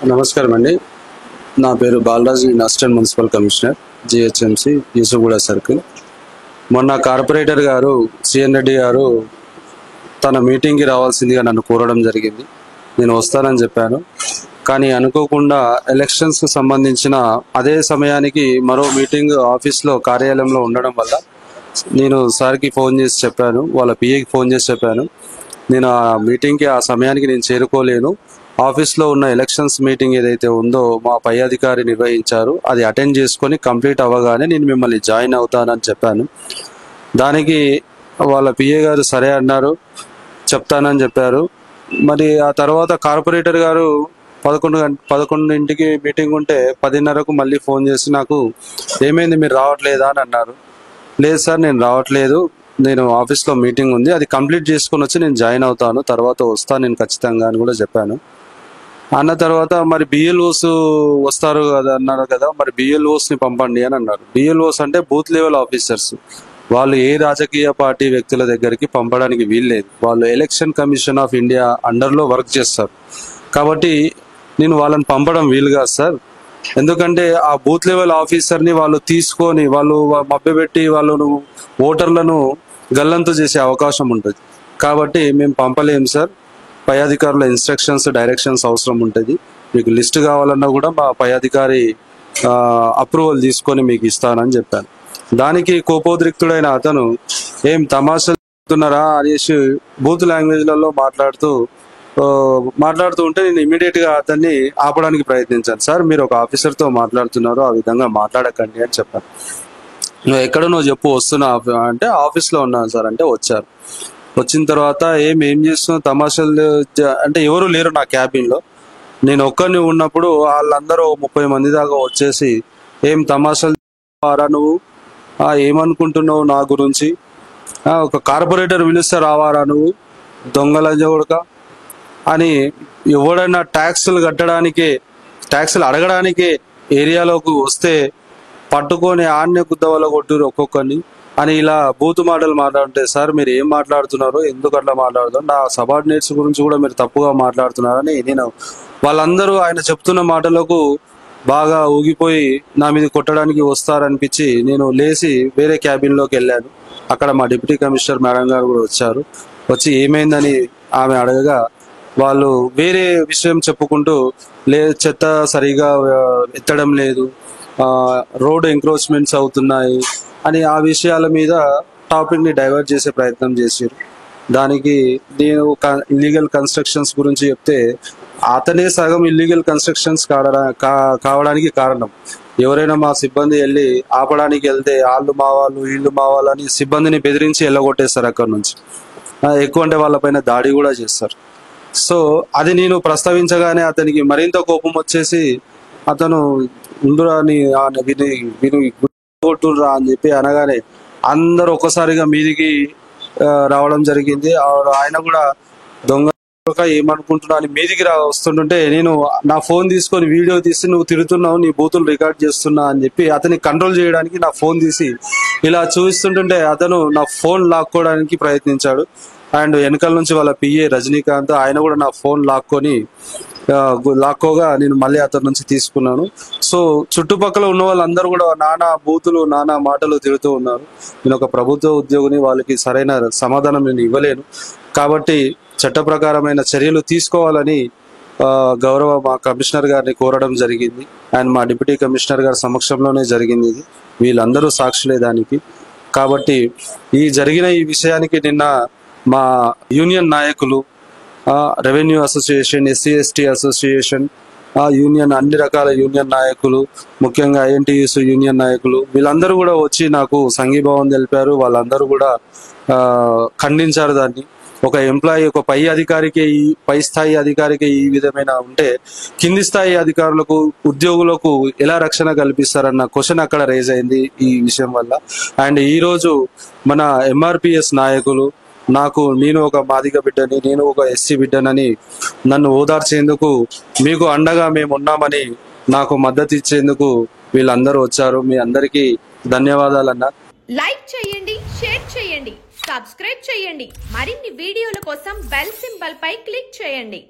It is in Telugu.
నమస్కారం అండి. నా పేరు Balaraju, assistant municipal commissioner, GHMC Yousufguda circle. మొన్న కార్పొరేటర్ గారు సిఎన్ రెడ్డి గారు తన మీటింగ్కి రావాల్సిందిగా నన్ను కోరడం జరిగింది. నేను వస్తానని చెప్పాను. కానీ అనుకోకుండా ఎలక్షన్స్కి సంబంధించిన అదే సమయానికి మరో మీటింగ్ ఆఫీస్లో కార్యాలయంలో ఉండడం వల్ల నేను సార్కి ఫోన్ చేసి చెప్పాను, వాళ్ళ పిఏకి ఫోన్ చేసి చెప్పాను, నేను ఆ మీటింగ్కి ఆ సమయానికి నేను చేరుకోలేను. ఆఫీస్లో ఉన్న ఎలక్షన్స్ మీటింగ్ ఏదైతే ఉందో మా పై అధికారి నిర్వహించారు, అది అటెండ్ చేసుకొని కంప్లీట్ అవ్వగానే నేను మిమ్మల్ని జాయిన్ అవుతానని చెప్పాను. దానికి వాళ్ళ పిఏ గారు సరే అన్నారు, చెప్తానని చెప్పారు. మరి ఆ తర్వాత కార్పొరేటర్ గారు 11 మీటింగ్ ఉంటే 10:30కు మళ్ళీ ఫోన్ చేసి నాకు ఏమైంది, మీరు రావట్లేదా అని అన్నారు. లేదు సార్, నేను రావట్లేదు, నేను ఆఫీస్లో మీటింగ్ ఉంది, అది కంప్లీట్ చేసుకొని వచ్చి నేను జాయిన్ అవుతాను, తర్వాత వస్తాను నేను ఖచ్చితంగా అని కూడా చెప్పాను. అన్న తర్వాత మరి బిఎల్ఓస్ వస్తారు కదా అన్నారు కదా, మరి బిఎల్ఓస్ని పంపండి అని అన్నారు. బిఎల్ఓస్ అంటే బూత్ లెవెల్ ఆఫీసర్స్. వాళ్ళు ఏ రాజకీయ పార్టీ వ్యక్తుల దగ్గరికి పంపడానికి వీల్లేదు. వాళ్ళు ఎలక్షన్ కమిషన్ ఆఫ్ ఇండియా అండర్లో వర్క్ చేస్తారు. కాబట్టి నేను వాళ్ళని పంపడం వీలు కాదు సార్. ఎందుకంటే ఆ బూత్ లెవెల్ ఆఫీసర్ని వాళ్ళు తీసుకొని వాళ్ళు మభ్యపెట్టి వాళ్ళను ఓటర్లను గల్లంతు చేసే అవకాశం ఉంటుంది. కాబట్టి మేము పంపలేము సార్. పై అధికారుల ఇన్స్ట్రక్షన్స్, డైరెక్షన్స్ అవసరం ఉంటుంది. మీకు లిస్ట్ కావాలన్నా కూడా మా పై అధికారి అప్రూవల్ తీసుకొని మీకు ఇస్తానని చెప్పాను. దానికి కోపోద్రిక్తుడైన అతను ఏం తమాషాలు చెప్తున్నారా అనేసి బూత్ లాంగ్వేజ్లలో మాట్లాడుతూ ఉంటే నేను ఇమీడియట్గా అతన్ని ఆపడానికి ప్రయత్నించాను. సార్, మీరు ఒక ఆఫీసర్తో మాట్లాడుతున్నారు, ఆ విధంగా మాట్లాడకండి అని చెప్పాను. నువ్వు ఎక్కడో చెప్పు, వస్తున్నా అంటే ఆఫీస్లో ఉన్నాను సార్ అంటే వచ్చారు. వచ్చిన తర్వాత ఏం చేస్తున్నావు తమాషాలు అంటే ఎవరు లేరు నా క్యాబిన్లో. నేను ఒక్కరిని ఉన్నప్పుడు వాళ్ళందరూ 30 మంది దాకా వచ్చేసి ఏం తమాషాలు నువ్వు, ఏమనుకుంటున్నావు నా గురించి, ఒక కార్పొరేటర్ పిలిస్తే రావారా నువ్వు, దొంగలంజ అని ఎవడైనా ట్యాక్సులు అడగడానికే ఏరియాలోకి వస్తే పట్టుకొని ఆన్య గుద్దవల కొట్టురు ఒక్కొక్కరిని అని ఇలా బూతు మాటలు మాట్లాడుతుంటే, సార్ మీరు ఏం మాట్లాడుతున్నారు, ఎందుకు అట్లా మాట్లాడుతున్నారు, నా సబార్డినేట్స్ గురించి కూడా మీరు తప్పుగా మాట్లాడుతున్నారని నేను వాళ్ళందరూ ఆయన చెప్తున్న మాటలకు బాగా ఊగిపోయి నా మీద కొట్టడానికి వస్తారనిపించి నేను లేచి వేరే క్యాబిన్లోకి వెళ్ళాను. అక్కడ మా డిప్యూటీ కమిషనర్ మేడం గారు కూడా వచ్చారు. వచ్చి ఏమైందని ఆమె అడగగా వాళ్ళు వేరే విషయం చెప్పుకుంటూ, చెత్త సరిగా ఎత్తడం లేదు, రోడ్ ఎంక్రోచ్మెంట్స్ అవుతున్నాయి అని ఆ విషయాల మీద టాపిక్ని డైవర్ట్ చేసే ప్రయత్నం చేశారు. దానికి నేను ఇల్లీగల్ కన్స్ట్రక్షన్స్ గురించి చెప్తే అతనే సగం ఇల్లీగల్ కన్స్ట్రక్షన్స్ కావడానికి కారణం. ఎవరైనా మా సిబ్బంది వెళ్ళి ఆపడానికి వెళ్తే వీళ్ళు మా వాళ్ళు అని సిబ్బందిని బెదిరించి వెళ్ళగొట్టేస్తారు అక్కడ నుంచి. ఎక్కువ అంటే వాళ్ళపైన దాడి కూడా చేస్తారు. సో అది నేను ప్రస్తావించగానే అతనికి మరింత కోపం వచ్చేసి అతను ఉండురా విని కొట్టురా అని చెప్పి అనగానే అందరూ ఒక్కసారిగా మీదికి రావడం జరిగింది. ఆయన కూడా దొంగ ఏమనుకుంటున్నా అని మీదికి వస్తుంటుంటే నేను నా ఫోన్ తీసుకొని వీడియో తీసి, నువ్వు తిరుగుతున్నావు, నీ బూతులు రికార్డ్ చేస్తున్నా అని చెప్పి అతన్ని కంట్రోల్ చేయడానికి నా ఫోన్ తీసి ఇలా చూపిస్తుంటుంటే అతను నా ఫోన్ లాక్కోవడానికి ప్రయత్నించాడు. అండ్ వెనకాల నుంచి వాళ్ళ పిఏ రజనీకాంత్, ఆయన కూడా నా ఫోన్ లాక్కోగా నేను మళ్ళీ అతని నుంచి తీసుకున్నాను. సో చుట్టుపక్కల ఉన్న వాళ్ళందరూ కూడా నానా బూతులు, నానా మాటలు తిడుతూ ఉన్నారు. నేను ఒక ప్రభుత్వ ఉద్యోగిని, వాళ్ళకి సరైన సమాధానం నేను ఇవ్వలేను. కాబట్టి చట్ట ప్రకారమైన చర్యలు తీసుకోవాలని గౌరవ మా కమిషనర్ గారిని కోరడం జరిగింది. అండ్ మా డిప్యూటీ కమిషనర్ గారి సమక్షంలోనే జరిగింది ఇది. వీళ్ళందరూ సాక్షులే దానికి. కాబట్టి ఈ జరిగిన ఈ విషయానికి నిన్న మా యూనియన్ నాయకులు, revenue association, SC/ST association union, అన్ని రకాల యూనియన్ నాయకులు, ముఖ్యంగా INTUs యూనియన్ నాయకులు, వీళ్ళందరూ కూడా వచ్చి నాకు సంఘీభావం తెలిపారు. వాళ్ళందరూ కూడా ఖండించారు దాన్ని. ఒక ఎంప్లాయీ, ఒక పై స్థాయి అధికారికి ఈ విధమైన ఉంటే కింది స్థాయి అధికారులకు, ఉద్యోగులకు ఎలా రక్షణ కల్పిస్తారన్న క్వశ్చన్ అక్కడ రేజ్ అయింది ఈ విషయం వల్ల. అండ్ ఈరోజు మన MRPS నాయకులు నేను ఒక మాదిగ బిడ్డని, నేను ఒక SC బిడ్డనని నన్ను ఓదార్చేందుకు, మీకు అండగా మేము ఉన్నామని నాకు మద్దతు ఇచ్చేందుకు వీళ్ళందరూ వచ్చారు. మీ అందరికీ ధన్యవాదాలన్నా. లైక్ చేయండి, షేర్ చేయండి, సబ్స్క్రైబ్ చేయండి. మరిన్ని వీడియోల కోసం బెల్ సింబల్ పై క్లిక్ చేయండి.